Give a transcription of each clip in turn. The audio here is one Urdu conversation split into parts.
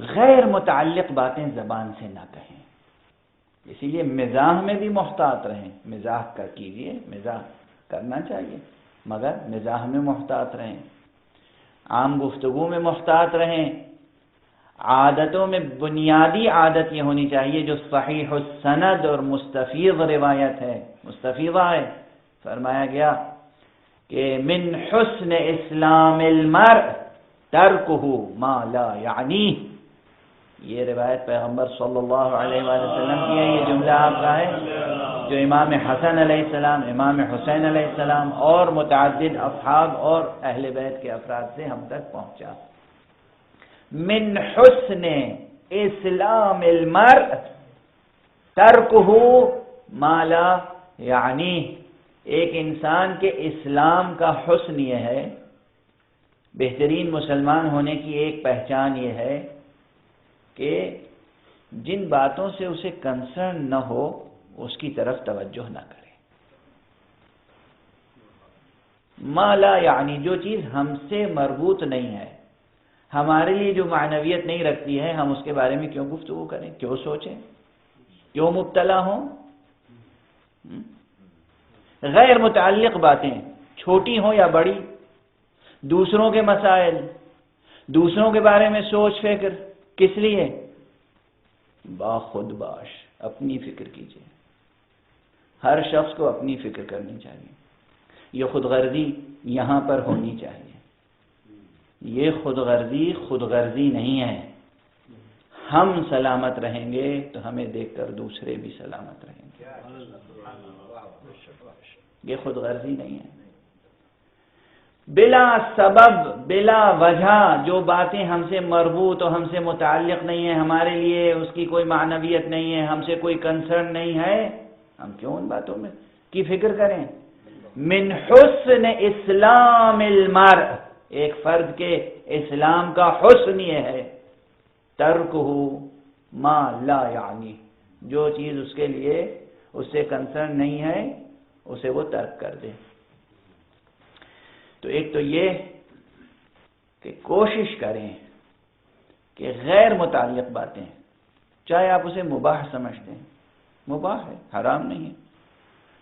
غیر متعلق باتیں زبان سے نہ کہیں، اسی لیے مزاح میں بھی محتاط رہیں، مزاح کا کیجیے، مزاح کرنا چاہیے مگر مزاح میں محتاط رہیں، عام گفتگو میں محتاط رہیں، عادتوں میں بنیادی عادت یہ ہونی چاہیے جو صحیح السند اور مستفیض روایت ہے، مستفیضہ ہے، فرمایا گیا کہ من حسن اسلام المرء ترکہ ما لا یعنیہ، یہ روایت پیغمبر صلی اللہ علیہ وآلہ وسلم کی ہے، یہ جملہ آپ کا ہے جو امام حسن علیہ السلام، امام حسین علیہ السلام اور متعدد اصحاب اور اہل بیت کے افراد سے ہم تک پہنچا۔ من حسن اسلام المرء ترکہ ما لا یعنیہ، ایک انسان کے اسلام کا حسن یہ ہے، بہترین مسلمان ہونے کی ایک پہچان یہ ہے کہ جن باتوں سے اسے کنسرن نہ ہو اس کی طرف توجہ نہ کرے، ما لا یعنی جو چیز ہم سے مربوط نہیں ہے، ہمارے لیے جو معنویت نہیں رکھتی ہے، ہم اس کے بارے میں کیوں گفتگو کریں، کیوں سوچیں، کیوں مبتلا ہوں؟ غیر متعلق باتیں چھوٹی ہوں یا بڑی، دوسروں کے مسائل، دوسروں کے بارے میں سوچ فکر، کس لیے؟ باخود باش، اپنی فکر کیجیے، ہر شخص کو اپنی فکر کرنی چاہیے، یہ خود غرضی یہاں پر ہونی چاہیے، یہ خود غرضی نہیں ہے، ہم سلامت رہیں گے تو ہمیں دیکھ کر دوسرے بھی سلامت رہیں گے، یہ خود غرضی نہیں ہے۔ بلا سبب بلا وجہ جو باتیں ہم سے مربوط اور ہم سے متعلق نہیں ہیں، ہمارے لیے اس کی کوئی معنویت نہیں ہے، ہم سے کوئی کنسرن نہیں ہے، ہم کیوں ان باتوں میں کی فکر کریں؟ من حسن اسلام المرء، ایک فرد کے اسلام کا حسن یہ ہے، ترکہ ما لا یعنی، جو چیز اس کے لیے اس سے کنسرن نہیں ہے اسے وہ ترک کر دے۔ تو ایک تو یہ کہ کوشش کریں کہ غیر متعلق باتیں، چاہے آپ اسے مباح سمجھتے ہیں، مباح ہے، حرام نہیں ہے،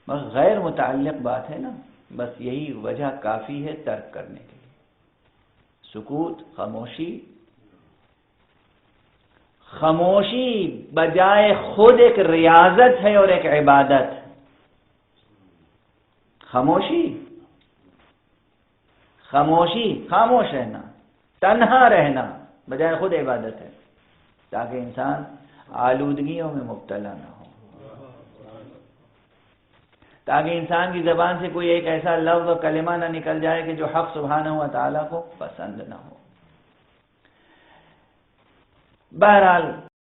بس غیر متعلق بات ہے نا، بس یہی وجہ کافی ہے ترک کرنے کے لیے۔ سکوت، خاموشی بجائے خود ایک ریاضت ہے اور ایک عبادت۔ خاموشی، خاموش رہنا، تنہا رہنا بجائے خود عبادت ہے، تاکہ انسان آلودگیوں میں مبتلا نہ ہو، تاکہ انسان کی زبان سے کوئی ایک ایسا لفظ و کلمہ نہ نکل جائے کہ جو حق سبحانہ و تعالیٰ کو پسند نہ ہو۔ بہرحال